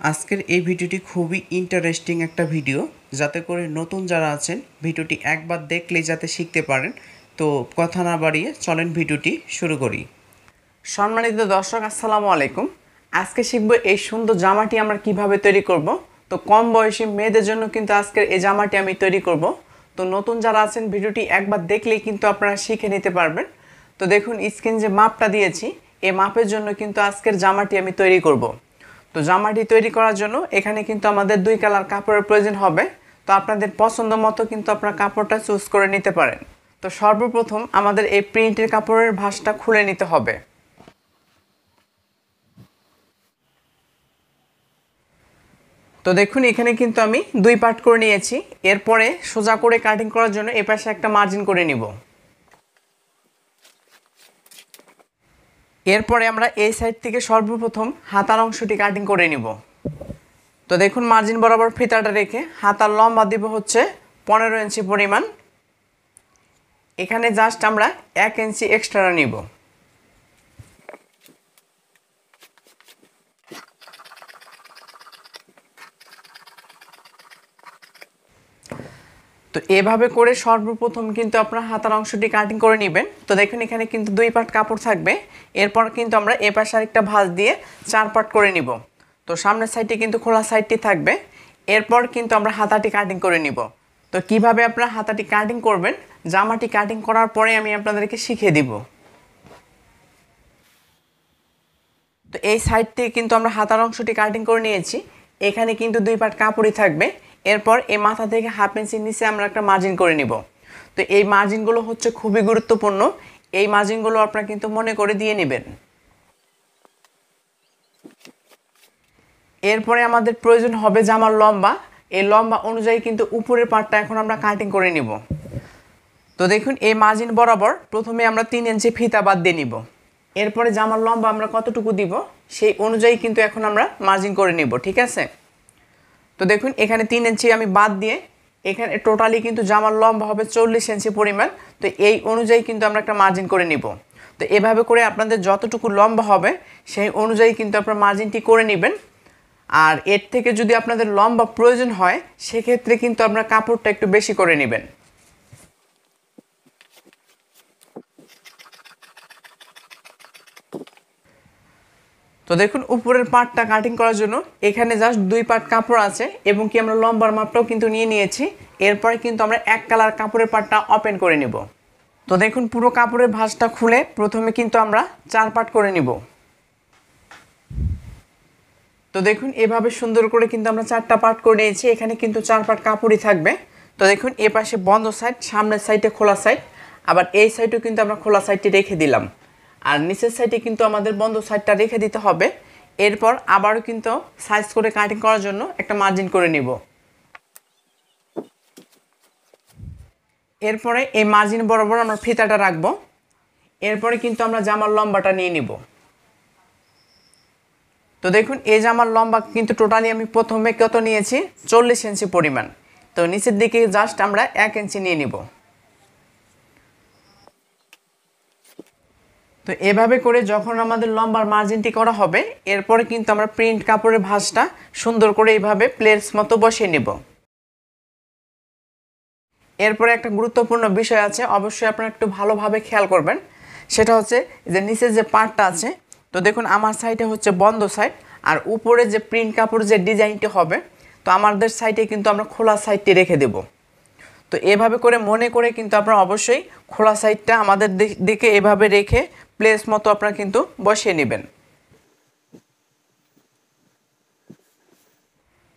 আজকের এই ভিডিওটি খুবই ইন্টারেস্টিং একটা ভিডিও, যাতে করে নতুন যারা আছেন ভিডিওটি একবার দেখলেই যাতে শিখতে পারেন। তো কথা না বাড়িয়ে চলেন ভিডিওটি শুরু করি। সম্মানিত দর্শক, আসসালামু আলাইকুম। আজকে শিখব এই সুন্দর জামাটি আমরা কিভাবে তৈরি করব। তো কম বয়সী মেয়েদের জন্য কিন্তু আজকের এই জামাটি আমি তৈরি করব। তো নতুন যারা আছেন ভিডিওটি একবার দেখলেই কিন্তু আপনারা শিখে নিতে পারবেন। তো দেখুন স্ক্রিন যে মাপটা দিয়েছি, এই মাপের জন্য কিন্তু আজকের জামাটি আমি তৈরি করব। তো জামাটি তৈরি করার জন্য এখানে কিন্তু আমাদের 2 কালার কাপড়ের প্রয়োজন হবে। তো আপনাদের পছন্দ মতো কিন্তু আপনারা কাপড়টা চুজ করে নিতে পারেন। তো সর্বপ্রথম আমাদের এই প্রিন্টের কাপড়ের ভাঁজটা খুলে নিতে হবে। তো দেখুন এখানে কিন্তু আমি 2 পার্ট করে নিয়েছি। এরপরে সোজা করে কাটিং করার জন্য এই পাশে একটা মার্জিন করে নিব। এরপরে আমরা এই সাইড থেকে সর্বপ্রথম হাতার অংশটি কাটিং করে নিব। তো দেখুন মার্জিন বরাবর ফিতাটা রেখে হাতার লম্বা দিব হচ্ছে 15 ইঞ্চি পরিমাণ। এখানে জাস্ট আমরা 1 ইঞ্চি এক্সট্রা নিব। তো এভাবে করে সর্বপ্রথম কিন্তু আপনারা হাতার অংশটি কাটিং করে নেবেন। তো দেখুন এখানে কিন্তু 2 পার্ট কাপড় থাকবে। এরপর কিন্তু আমরা এ পাশে আরেকটা ভাঁজ দিয়ে 4 পার্ট করে নিব। তো সামনের সাইডে কিন্তু খোলা সাইডটি থাকবে। এরপর কিন্তু আমরা হাতাটি কাটিং করে নিব। তো কিভাবে আপনারা হাতাটি কাটিং করবেন, জামাটি কাটিং করার পরে আমি আপনাদেরকে শিখিয়ে দিব। তো এই সাইড থেকে কিন্তু আমরা হাতার অংশটি কাটিং করে নিয়েছি। এখানে কিন্তু 2 পার্ট কাপড়ই থাকবে। এরপর এই মাথা থেকে 1/2 ইঞ্চি নিচে আমরা একটা মার্জিন করে নিব। তো এই মার্জিনগুলো হচ্ছে খুবই গুরুত্বপূর্ণ। এই মার্জিনগুলো আপনারা কিন্তু মনে করে দিয়ে নেবেন। এরপরে আমাদের প্রয়োজন হবে জামার লম্বা। এই লম্বা অনুযায়ী কিন্তু উপরের পার্টটা এখন আমরা কাটিং করে নিব। তো দেখুন এই মার্জিন বরাবর প্রথমে আমরা 3 ইঞ্চি ফিতা বাদ দিয়ে নিব। এরপরে জামার লম্বা আমরা কতটুকু দিব সেই অনুযায়ী কিন্তু এখন আমরা মার্জিন করে নিব, ঠিক আছে। তো দেখুন এখানে 3 ইঞ্চি আমি বাদ দিয়ে এখানে টোটালি কিন্তু জামার লম্বা হবে 40 ইঞ্চি পরিমাণ। তো এই অনুযায়ী কিন্তু আমরা একটা মার্জিন করে নিব। তো এভাবে করে আপনাদের যতটুকু লম্বা হবে সেই অনুযায়ী কিন্তু আপনারা মার্জিনটি করে নেবেন। আর এর থেকে যদি আপনাদের লম্বা প্রয়োজন হয় সেক্ষেত্রে কিন্তু আপনারা কাপড়টা একটু বেশি করে নেবেন। তো দেখুন উপরের পার্টটা কাটিং করার জন্য এখানে জাস্ট 2 পার্ট কাপড় আছে এবং কি আমরা লম্বার মাপটাও কিন্তু নিয়ে নিয়েছি। এরপরে কিন্তু আমরা 1 কালার কাপড়ের পার্টটা ওপেন করে নেব। তো দেখুন পুরো কাপড়ের ভাঁজটা খুলে প্রথমে কিন্তু আমরা 4 পার্ট করে নিব। তো দেখুন এভাবে সুন্দর করে কিন্তু আমরা 4টা পার্ট করে নিয়েছি। এখানে কিন্তু 4 পার্ট কাপড়ই থাকবে। তো দেখুন এই পাশে বন্ধ সাইড, সামনের সাইডে খোলা সাইড, আবার এই সাইডেও কিন্তু আমরা খোলা সাইডটি রেখে দিলাম। আর নিচের সাইডে কিন্তু আমাদের বন্ধ সাইডটা রেখে দিতে হবে। এরপর আবারও কিন্তু সাইজ করে কাটিং করার জন্য একটা মার্জিন করে নিব। এরপরে এই মার্জিন বরাবর আমরা ফিতাটা রাখবো। এরপরে কিন্তু আমরা জামার লম্বাটা নিয়ে নিব। তো দেখুন এই জামার লম্বা কিন্তু টোটালি আমি প্রথমে কত নিয়েছি, 40 ইঞ্চি পরিমাণ। তো নিচের দিকে জাস্ট আমরা 1 ইঞ্চি নিয়ে নিব। তো এভাবে করে যখন আমাদের লম্বার মার্জিনটি করা হবে এরপরে কিন্তু আমরা প্রিন্ট কাপড়ের ভাঁজটা সুন্দর করে এইভাবে প্লেটস মতো বসিয়ে নেব। এরপরে একটা গুরুত্বপূর্ণ বিষয় আছে, অবশ্যই আপনারা একটু ভালোভাবে খেয়াল করবেন। সেটা হচ্ছে যে নিচে যে পার্টটা আছে, তো দেখুন আমার সাইডে হচ্ছে বন্ধ সাইড, আর উপরে যে প্রিন্ট কাপড় যে ডিজাইনটি হবে তো আমাদের সাইডে কিন্তু আমরা খোলা সাইডটি রেখে দেব। তো এভাবে করে মনে করে কিন্তু আপনারা অবশ্যই খোলা সাইডটা আমাদের দিকে এভাবে রেখে প্লেস মতো আপনারা কিন্তু বসিয়ে নেবেন।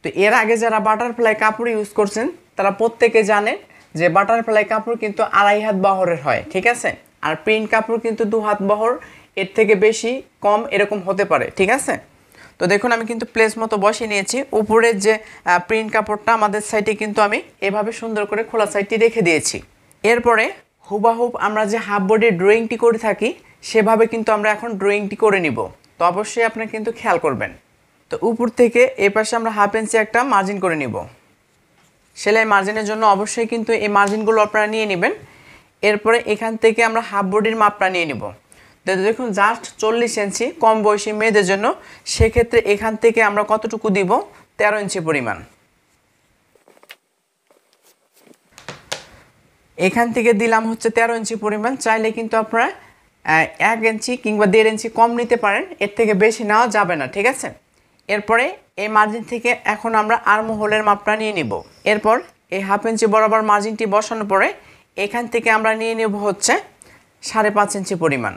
তো এর আগে যারা বাটারফ্লাই কাপড় ইউজ করছেন তারা প্রত্যেকে জানেন যে বাটারফ্লাই কাপড় কিন্তু 2.5 হাত বহরের হয়, ঠিক আছে। আর প্রিন্ট কাপড় কিন্তু 2 হাত বহর, এর থেকে বেশি কম এরকম হতে পারে, ঠিক আছে। তো দেখুন আমি কিন্তু প্লেস মতো বসিয়ে নিয়েছি। উপরের যে প্রিন্ট কাপড়টা আমাদের সাইডে কিন্তু আমি এভাবে সুন্দর করে খোলা সাইডটি রেখে দিয়েছি। এরপরে হুবাহুব আমরা যে হাফ বডির ড্রয়িংটি করে থাকি সেভাবে কিন্তু আমরা এখন ড্রয়িংটি করে নিব। তো অবশ্যই আপনারা কিন্তু খেয়াল করবেন। তো উপর থেকে এই পাশে আমরা 1/2 ইঞ্চি একটা মার্জিন করে নিব। সেলাই মার্জিনের জন্য অবশ্যই কিন্তু এই মার্জিনগুলো আপনারা নিয়ে নেবেন। এরপরে এখান থেকে আমরা হাফ বডির মাপটা নিয়ে নিব। তো দেখুন জাস্ট 40 ইঞ্চি কম বয়সী মেয়েদের জন্য, সেক্ষেত্রে এখান থেকে আমরা কতটুকু দিব, 13 ইঞ্চি পরিমাণ। এখান থেকে দিলাম হচ্ছে 13 ইঞ্চি পরিমাণ। চাইলে কিন্তু আপনারা 1 ইঞ্চি কিংবা 1.5 ইঞ্চি কম নিতে পারেন, এর থেকে বেশি নেওয়া যাবে না, ঠিক আছে। এরপরে এই মার্জিন থেকে এখন আমরা আর্মহোলের মাপটা নিয়ে নিব। এরপর এই 1/2 ইঞ্চি বরাবর মার্জিনটি বসানোর পরে এখান থেকে আমরা নিয়ে নেব হচ্ছে 5.5 ইঞ্চি পরিমাণ।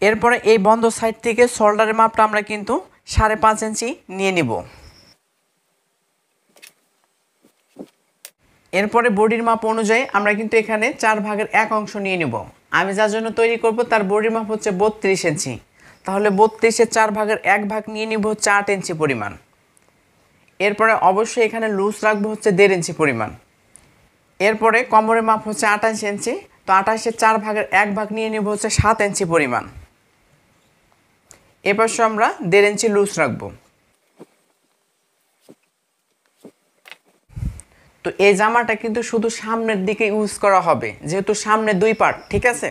এরপরে এই বন্ধ সাইড থেকে শোল্ডারের মাপটা আমরা কিন্তু 5.5 ইঞ্চি নিয়ে নিব। এরপরে বডির মাপ অনুযায়ী আমরা কিন্তু এখানে 4 ভাগের 1 অংশ নিয়ে নেব। আমি যার জন্য তৈরি করব তার বডির মাপ হচ্ছে 32 ইঞ্চি, তাহলে 32-এর 4 ভাগের 1 ভাগ নিয়ে নিব হচ্ছে 8 ইঞ্চি পরিমাণ। এরপরে অবশ্যই এখানে লুজ রাখবো হচ্ছে 1.5 ইঞ্চি পরিমাণ। এরপরে কোমরের মাপ হচ্ছে 28 ইঞ্চি, তো 28-এর 4 ভাগের 1 ভাগ নিয়ে নেব হচ্ছে 7 ইঞ্চি পরিমাণ। এপাশে আমরা 1.5 ইঞ্চি লুজ রাখবো। তো এই জামাটা কিন্তু শুধু সামনের দিকে ইউজ করা হবে, যেহেতু সামনে 2 পার্ট, ঠিক আছে।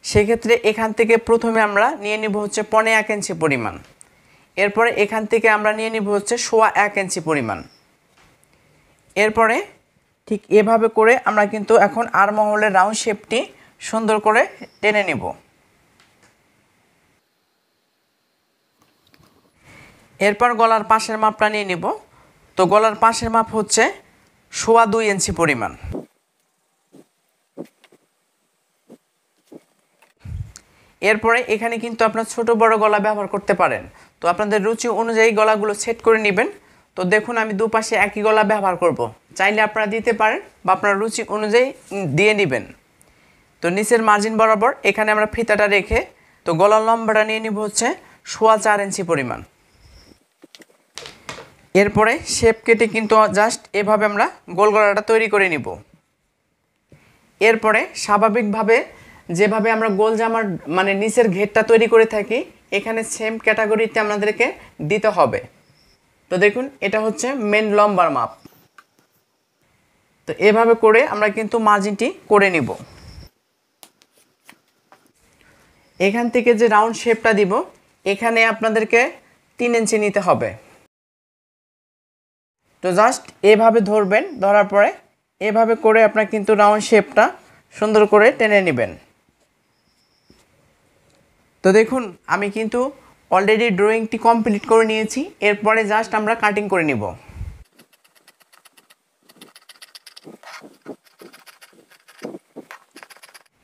সেক্ষেত্রে এখান থেকে প্রথমে আমরা নিয়ে নিব হচ্ছে 1.5 ইঞ্চি পরিমাণ। এরপরে এখান থেকে আমরা নিয়ে নিব হচ্ছে 1.25 ইঞ্চি পরিমাণ। এরপরে ঠিক এভাবে করে আমরা কিন্তু এখন আর্মহোলের রাউন্ড শেপটি সুন্দর করে টেনে নিব। এরপর গলার পাশের মাপটা নিয়ে নিব। তো গলার পাশের মাপ হচ্ছে 2.25 ইঞ্চি পরিমাণ। এরপরে এখানে কিন্তু আপনার ছোট বড় গলা ব্যবহার করতে পারেন, তো আপনাদের রুচি অনুযায়ী গলাগুলো সেট করে নেবেন। তো দেখুন আমি দুপাশে একই গলা ব্যবহার করব, চাইলে আপনারা দিতে পারেন বা আপনার রুচি অনুযায়ী দিয়ে নেবেন। তো নিচের মার্জিন বরাবর এখানে আমরা ফিতাটা রেখে তো গলার লম্বাটা নিয়ে নিব হচ্ছে 4.25 ইঞ্চি পরিমাণ। এরপরে শেপ কেটে কিন্তু জাস্ট এভাবে আমরা গোল গলাটা তৈরি করে নিব। এরপরে স্বাভাবিকভাবে যেভাবে আমরা গোল জামার মানে নিচের ঘেরটা তৈরি করে থাকি, এখানে সেম ক্যাটাগরিতে আমাদেরকে দিতে হবে। তো দেখুন এটা হচ্ছে মেন লম্বার মাপ। তো এভাবে করে আমরা কিন্তু মার্জিনটি করে নিব। এখান থেকে যে রাউন্ড শেপটা দিব, এখানে আপনাদেরকে 3 ইঞ্চি নিতে হবে। তো জাস্ট এভাবে ধরবেন, ধরার পরে এভাবে করে আপনারা কিন্তু রাউন্ড শেপটা সুন্দর করে টেনে নেবেন। তো দেখুন আমি কিন্তু অলরেডি ড্রয়িংটি কমপ্লিট করে নিয়েছি। এরপরে জাস্ট আমরা কাটিং করে নিব।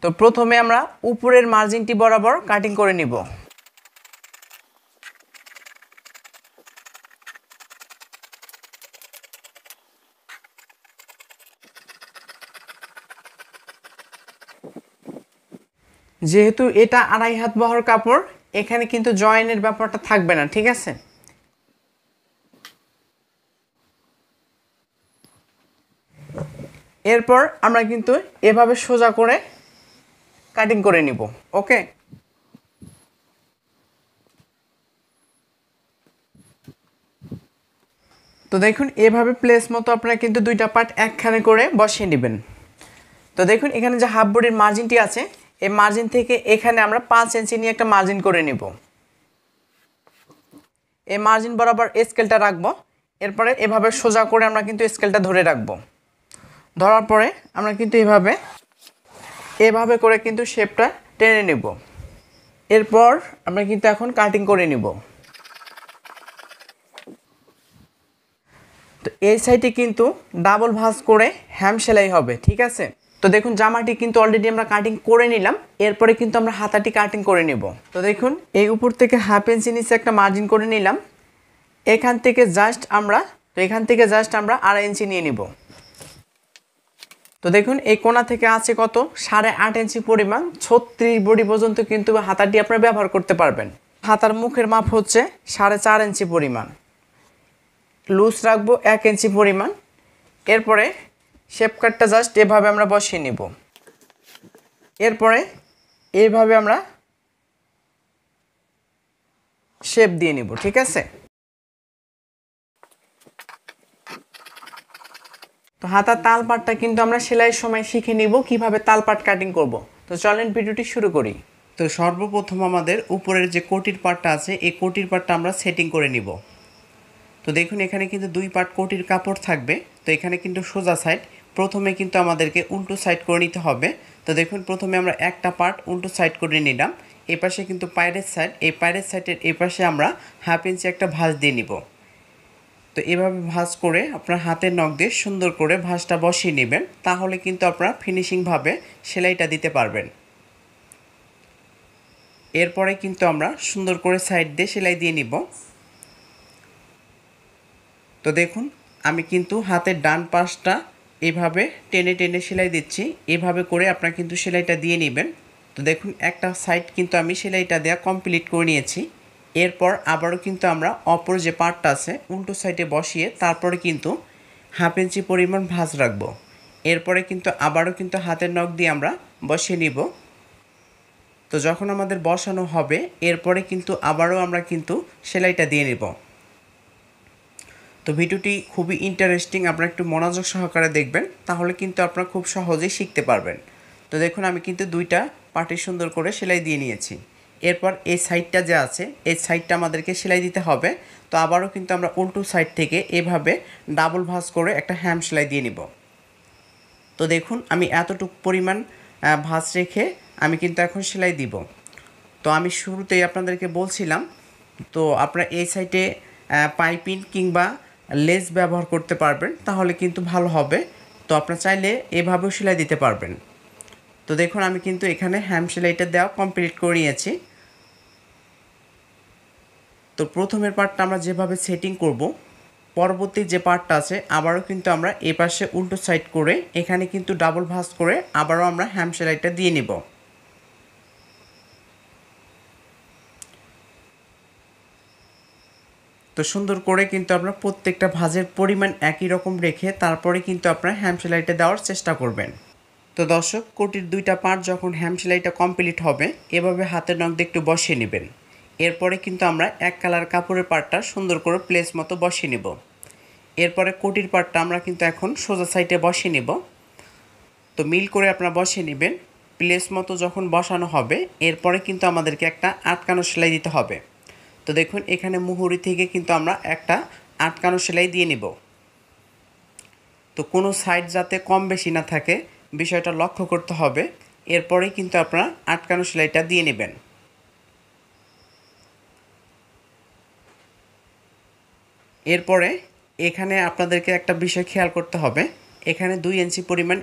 তো প্রথমে আমরা উপরের মার্জিনটি বরাবর কাটিং করে নিব। যেহেতু এটা 2.5 হাত বহর কাপড়, এখানে কিন্তু জয়েনের ব্যাপারটা থাকবে না, ঠিক আছে। এরপর আমরা কিন্তু এভাবে সোজা করে কাটিং করে নিব। ওকে, তো দেখুন এভাবে প্লেস মতো আপনারা কিন্তু 2টা পার্ট একখানে করে বসিয়ে নেবেন। তো দেখুন এখানে যে হাফ বডির মার্জিনটি আছে, এই মার্জিন থেকে এখানে আমরা 5 ইঞ্চি নিয়ে একটা মার্জিন করে নিব। এই মার্জিন বরাবর স্কেলটা রাখবো। এরপরে এভাবে সোজা করে আমরা কিন্তু স্কেলটা ধরে রাখবো। ধরার পরে আমরা কিন্তু এভাবে করে কিন্তু শেপটা টেনে নেব। এরপর আমরা কিন্তু এখন কাটিং করে নিব। তো এই সাইডে কিন্তু ডাবল ভাঁজ করে হ্যাম সেলাই হবে, ঠিক আছে। তো দেখুন জামাটি কিন্তু অলরেডি আমরা কাটিং করে নিলাম। এরপরে কিন্তু আমরা হাতাটি কাটিং করে নেব। তো দেখুন এই উপর থেকে 1/2 ইঞ্চি নিচে একটা মার্জিন করে নিলাম। এখান থেকে জাস্ট আমরা 2.5 ইঞ্চি নিয়ে নিব। তো দেখুন এই কোণা থেকে আছে কত, 8.5 ইঞ্চি পরিমাণ। 36 বডি পর্যন্ত কিন্তু হাতাটি আপনারা ব্যবহার করতে পারবেন। হাতার মুখের মাপ হচ্ছে 4.5 ইঞ্চি পরিমাণ। লুজ রাখবো 1 ইঞ্চি পরিমাণ। এরপরে শেপ কাটটা জাস্ট এভাবে আমরা বসিয়ে নিব। এরপরে এইভাবে আমরা শেপ দিয়ে নিব, ঠিক আছে। তো হাতার তালপাটটা কিন্তু আমরা সেলাইয়ের সময় শিখে নিব কিভাবে তালপাট কাটিং করব। তো চলেন ভিডিওটি শুরু করি। তো সর্বপ্রথম আমাদের উপরের যে কোটির পার্টটা আছে এই কোটির পার্টটা আমরা সেটিং করে নিব। তো দেখুন এখানে কিন্তু 2 পার্ট কোটির কাপড় থাকবে। তো এখানে কিন্তু সোজা সাইড, প্রথমে কিন্তু আমাদেরকে উল্টো সাইড করে নিতে হবে। তো দেখুন প্রথমে আমরা একটা পার্ট উল্টো সাইড করে নিলাম। এই পাশে কিন্তু পায়ের সাইড, এই পায়ের সাইডের এই পাশে আমরা 1/2 ইঞ্চি একটা ভাঁজ দিয়ে নিব। তো এভাবে ভাঁজ করে আপনার হাতের নখ দিয়ে সুন্দর করে ভাঁজটা বসিয়ে নেবেন, তাহলে কিন্তু আপনারা ফিনিশিংভাবে সেলাইটা দিতে পারবেন। এরপরে কিন্তু আমরা সুন্দর করে সাইড দিয়ে সেলাই দিয়ে নিব। তো দেখুন আমি কিন্তু হাতের ডান পাশটা এভাবে টেনে টেনে সেলাই দিচ্ছি। এভাবে করে আপনারা কিন্তু সেলাইটা দিয়ে নেবেন। তো দেখুন একটা সাইড কিন্তু আমি সেলাইটা দেওয়া কমপ্লিট করে নিয়েছি। এরপর আবারও কিন্তু আমরা অপর যে পার্টটা আছে উল্টো সাইডে বসিয়ে তারপরে কিন্তু 1/2 ইঞ্চি পরিমাণ ভাঁজ রাখবো। এরপরে কিন্তু আবারও কিন্তু হাতের নখ দিয়ে আমরা বসিয়ে নিব। তো যখন আমাদের বসানো হবে এরপরে কিন্তু আবারও আমরা কিন্তু সেলাইটা দিয়ে নেব। তো ভিডিওটি খুবই ইন্টারেস্টিং, আপনারা একটু মনোযোগ সহকারে দেখবেন, তাহলে কিন্তু আপনারা খুব সহজেই শিখতে পারবেন। তো দেখুন আমি কিন্তু 2টা পার্টি সুন্দর করে সেলাই দিয়ে নিয়েছি। এরপর এই সাইডটা যে আছে এই সাইডটা আমাদেরকে সেলাই দিতে হবে। তো আবারও কিন্তু আমরা উল্টো সাইড থেকে এভাবে ডাবল ভাঁজ করে একটা হ্যাম সেলাই দিয়ে নিব। তো দেখুন আমি এতটুকু পরিমাণ ভাঁজ রেখে আমি কিন্তু এখন সেলাই দিব। তো আমি শুরুতেই আপনাদেরকে বলছিলাম, তো আপনারা এই সাইডে পাইপিং কিংবা লেস ব্যবহার করতে পারবেন, তাহলে কিন্তু ভালো হবে। তো আপনারা চাইলে এভাবেও সেলাই দিতে পারবেন। তো দেখুন আমি কিন্তু এখানে হ্যাম সেলাইটা দেওয়া কমপ্লিট করে নিয়েছি। তো প্রথমের পার্টটা আমরা যেভাবে সেটিং করব, পরবর্তী যে পার্টটা আছে আবারও কিন্তু আমরা এ পাশে উল্টো সাইড করে এখানে কিন্তু ডাবল ভাঁজ করে আবারও আমরা হ্যাম সেলাইটা দিয়ে নিব। তো সুন্দর করে কিন্তু আমরা প্রত্যেকটা ভাঁজের পরিমাণ একই রকম রেখে তারপরে কিন্তু আপনারা হ্যাম সেলাইটা দেওয়ার চেষ্টা করবেন। তো দর্শক কোটির 2টা পার্ট যখন হ্যাম সেলাইটা কমপ্লিট হবে এভাবে হাতের নখ দিয়ে একটু বসিয়ে নেবেন। এরপরে কিন্তু আমরা এক কালার কাপড়ের পার্টটা সুন্দর করে প্লেস মতো বসিয়ে নেব। এরপরে কোটির পার্টটা আমরা কিন্তু এখন সোজা সাইডে বসিয়ে নেব। তো মিল করে আপনারা বসিয়ে নেবেন। প্লেস মতো যখন বসানো হবে এরপরে কিন্তু আমাদেরকে একটা আটকানো সেলাই দিতে হবে। তো দেখুন এখানে মুহুরি থেকে কিন্তু আমরা একটা আটকানো সেলাই দিয়ে নেব। তো কোনো সাইড যাতে কম বেশি না থাকে বিষয়টা লক্ষ্য করতে হবে। এরপরেই কিন্তু আপনারা আটকানো সেলাইটা দিয়ে নেবেন। এরপরে এখানে আপনাদেরকে একটা বিষয় খেয়াল করতে হবে, এখানে 2 ইঞ্চি পরিমাণ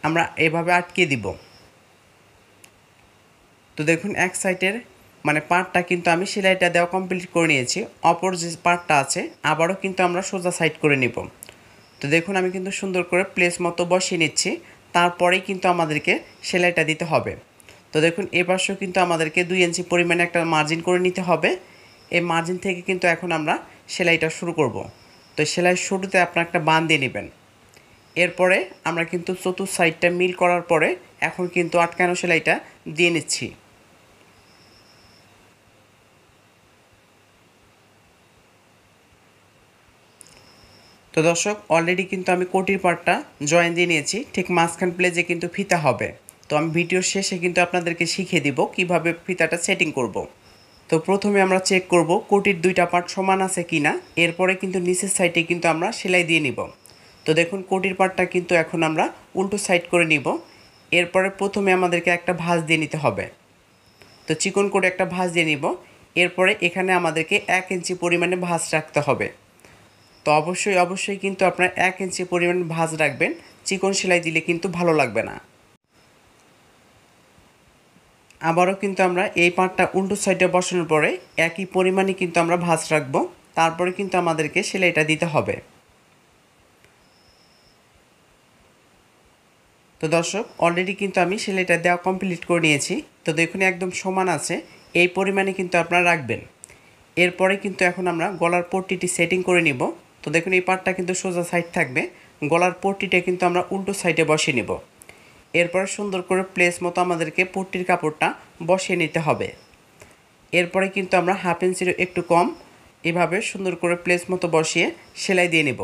আমরা এভাবে আটকে দিব। তো দেখুন এক সাইডের মানে পার্টটা কিন্তু আমি সেলাইটা দেওয়া কমপ্লিট করে নিয়েছি। অপর যে পার্টটা আছে আবারও কিন্তু আমরা সোজা সাইড করে নিব। তো দেখুন আমি কিন্তু সুন্দর করে প্লেস মতো বসিয়ে নিচ্ছি, তারপরেই কিন্তু আমাদেরকে সেলাইটা দিতে হবে। তো দেখুন এ পাশেও কিন্তু আমাদেরকে 2 ইঞ্চি পরিমাণে একটা মার্জিন করে নিতে হবে। এই মার্জিন থেকে কিন্তু এখন আমরা সেলাইটা শুরু করব। তো সেলাই শুরুতে আপনারা একটা বাঁধ দিয়ে নেবেন। এরপরে আমরা কিন্তু চতুর্থ সাইডটা মিল করার পরে এখন কিন্তু আটকানো সেলাইটা দিয়ে নিচ্ছি। তো দর্শক অলরেডি কিন্তু আমি কোটির পার্টটা জয়েন দিয়ে নিয়েছি, ঠিক মাঝখান প্লেজে কিন্তু ফিতা হবে। তো আমি ভিডিওর শেষে কিন্তু আপনাদেরকে শিখিয়ে দিব কিভাবে ফিতাটা সেটিং করব। তো প্রথমে আমরা চেক করব কোটির 2টা পার্ট সমান আছে কিনা, এরপরে কিন্তু নিচের সাইডে কিন্তু আমরা সেলাই দিয়ে নিব। তো দেখুন কোটির পার্টটা কিন্তু এখন আমরা উল্টো সাইড করে নিব। এরপরে প্রথমে আমাদেরকে একটা ভাঁজ দিয়ে নিতে হবে। তো চিকন করে একটা ভাঁজ দিয়ে নিব। এরপরে এখানে আমাদেরকে 1 ইঞ্চি পরিমাণে ভাঁজ রাখতে হবে। তো অবশ্যই কিন্তু আপনার 1 ইঞ্চি পরিমাণ ভাঁজ রাখবেন, চিকন সেলাই দিলে কিন্তু ভালো লাগবে না। আবারও কিন্তু আমরা এই পার্টটা উল্টো সাইডে বসানোর পরে একই পরিমাণে কিন্তু আমরা ভাঁজ রাখবো, তারপরে কিন্তু আমাদেরকে সেলাইটা দিতে হবে। তো দর্শক অলরেডি কিন্তু আমি সেলাইটা দেওয়া কমপ্লিট করে নিয়েছি। তো দেখুন একদম সমান আছে, এই পরিমাণে কিন্তু আপনারা রাখবেন। এরপরে কিন্তু এখন আমরা গলার পট্টিটি সেটিং করে নিব। তো দেখুন এই পার্টটা কিন্তু সোজা সাইড থাকবে, গলার পট্টিটা কিন্তু আমরা উল্টো সাইডে বসিয়ে নেব। এরপরে সুন্দর করে প্লেস মতো আমাদেরকে পট্টির কাপড়টা বসিয়ে নিতে হবে। এরপরে কিন্তু আমরা 1/2 ইঞ্চির একটু কম এভাবে সুন্দর করে প্লেস মতো বসিয়ে সেলাই দিয়ে নেব।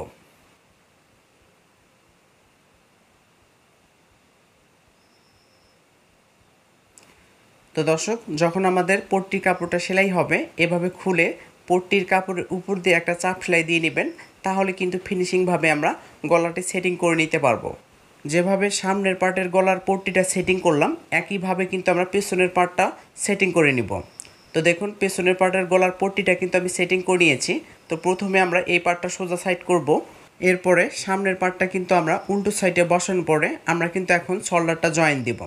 তো দর্শক, যখন আমাদের পট্টির কাপড়টা সেলাই হবে এভাবে খুলে পট্টির কাপড়ের উপর দিয়ে একটা চাপ সেলাই দিয়ে নেবেন, তাহলে কিন্তু ফিনিশিংভাবে আমরা গলাটি সেটিং করে নিতে পারবো। যেভাবে সামনের পার্টের গলার পট্টিটা সেটিং করলাম একইভাবে কিন্তু আমরা পেছনের পার্টটা সেটিং করে নিব। তো দেখুন, পেছনের পার্টের গলার পট্টিটা কিন্তু আমি সেটিং করে নিয়েছি। তো প্রথমে আমরা এই পার্টটা সোজা সাইড করব, এরপরে সামনের পার্টটা কিন্তু আমরা উল্টো সাইডে বসানোর পরে আমরা কিন্তু এখন শোল্ডারটা জয়েন দিব।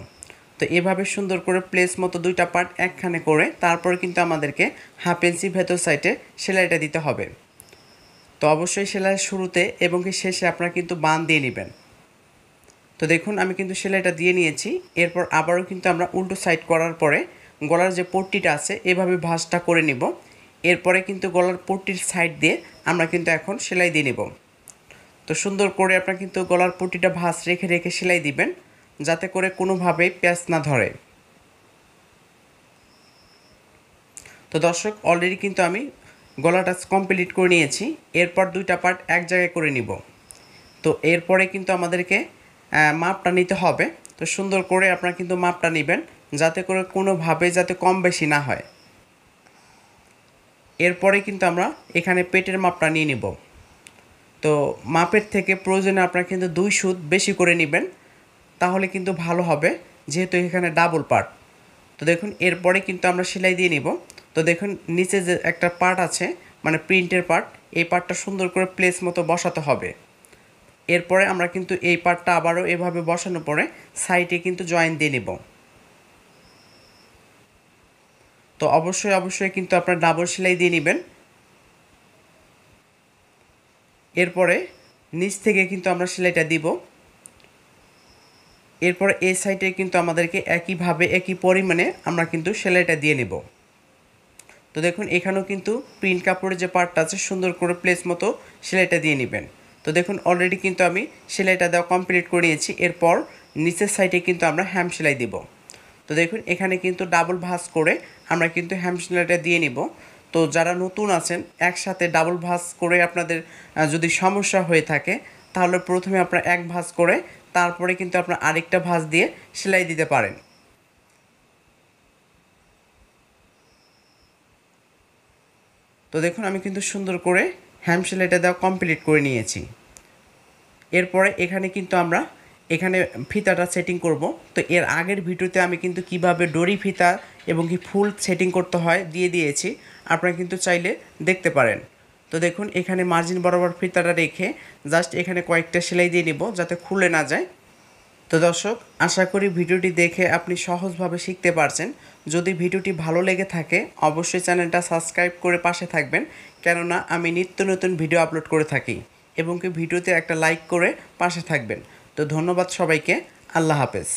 তো এভাবে সুন্দর করে প্লেস মতো দুইটা পার্ট একখানে করে তারপরে কিন্তু আমাদেরকে হাফ ইঞ্চি ভেতর সাইডে সেলাইটা দিতে হবে। তো অবশ্যই সেলাইয়ের শুরুতে এবং কি শেষে আপনারা কিন্তু বান দিয়ে নেবেন। তো দেখুন, আমি কিন্তু সেলাইটা দিয়ে নিয়েছি। এরপর আবারও কিন্তু আমরা উল্টো সাইড করার পরে গলার যে পট্টিটা আছে এভাবে ভাঁজটা করে নিব। এরপরে কিন্তু গলার পট্টির সাইড দিয়ে আমরা কিন্তু এখন সেলাই দিয়ে নেব। তো সুন্দর করে আপনারা কিন্তু গলার পট্টিটা ভাঁজ রেখে রেখে সেলাই দিবেন, যাতে করে কোনোভাবেই প্যাঁচ না ধরে। তো দর্শক, অলরেডি কিন্তু আমি গলাটা কমপ্লিট করে নিয়েছি। এরপর দুইটা পার্ট এক জায়গায় করে নিব। তো এরপরে কিন্তু আমাদেরকে মাপটা নিতে হবে। তো সুন্দর করে আপনারা কিন্তু মাপটা নেবেন, যাতে করে কোনোভাবে যাতে কম বেশি না হয়। এরপরে কিন্তু আমরা এখানে পেটের মাপটা নিয়ে নিব। তো মাপের থেকে প্রয়োজনে আপনারা কিন্তু 2 সুত বেশি করে নেবেন, তাহলে কিন্তু ভালো হবে, যেহেতু এখানে ডাবল পার্ট। তো দেখুন, এরপরে কিন্তু আমরা সেলাই দিয়ে নিব। তো দেখুন, নিচে যে একটা পার্ট আছে মানে প্রিন্টের পার্ট, এই পার্টটা সুন্দর করে প্লেস মতো বসাতে হবে। এরপরে আমরা কিন্তু এই পার্টটা আবারও এভাবে বসানোর পরে সাইডে কিন্তু জয়েন দিয়ে নেব। তো অবশ্যই কিন্তু আপনারা ডাবল সেলাই দিয়ে নেবেন। এরপরে নিচ থেকে কিন্তু আমরা সেলাইটা দিব। এরপরে এই সাইডে কিন্তু আমাদেরকে একইভাবে একই পরিমাণে আমরা কিন্তু সেলাইটা দিয়ে নেব। তো দেখুন, এখানেও কিন্তু প্রিন্ট কাপড়ের যে পার্টটা আছে সুন্দর করে প্লেস মতো সেলাইটা দিয়ে নেবেন। তো দেখুন, অলরেডি কিন্তু আমি সেলাইটা দেওয়া কমপ্লিট করে নিয়েছি। এরপর নিচের সাইডে কিন্তু আমরা হ্যাম সেলাই দিব। তো দেখুন, এখানে কিন্তু ডাবল ভাঁজ করে আমরা কিন্তু হ্যাম সেলাইটা দিয়ে নিব। তো যারা নতুন আছেন, একসাথে ডাবল ভাঁজ করে আপনাদের যদি সমস্যা হয়ে থাকে, তাহলে প্রথমে আপনারা এক ভাঁজ করে তারপরে কিন্তু আপনারা আরেকটা ভাঁজ দিয়ে সেলাই দিতে পারেন। তো দেখুন, আমি কিন্তু সুন্দর করে হ্যাম সেলাইটা দেওয়া কমপ্লিট করে নিয়েছি। এরপরে এখানে কিন্তু আমরা এখানে ফিতাটা সেটিং করব। তো এর আগের ভিডিওতে আমি কিন্তু কিভাবে ডরি ফিতা এবং কি ফুল সেটিং করতে হয় দিয়ে দিয়েছি, আপনারা কিন্তু চাইলে দেখতে পারেন। তো দেখুন, এখানে মার্জিন বরাবর ফিতাটা রেখে জাস্ট এখানে কয়েকটা সেলাই দিয়ে নিব, যাতে খুলে না যায়। তো দর্শক, আশা করি ভিডিওটি দেখে আপনি সহজভাবে শিখতে পারছেন। যদি ভিডিওটি ভালো লেগে থাকে অবশ্যই চ্যানেলটা সাবস্ক্রাইব করে পাশে থাকবেন, কেননা আমি নিত্য নতুন ভিডিও আপলোড করে থাকি। এবং কি ভিডিওতে একটা লাইক করে পাশে থাকবেন। তো ধন্যবাদ সবাইকে। আল্লাহ হাফেজ।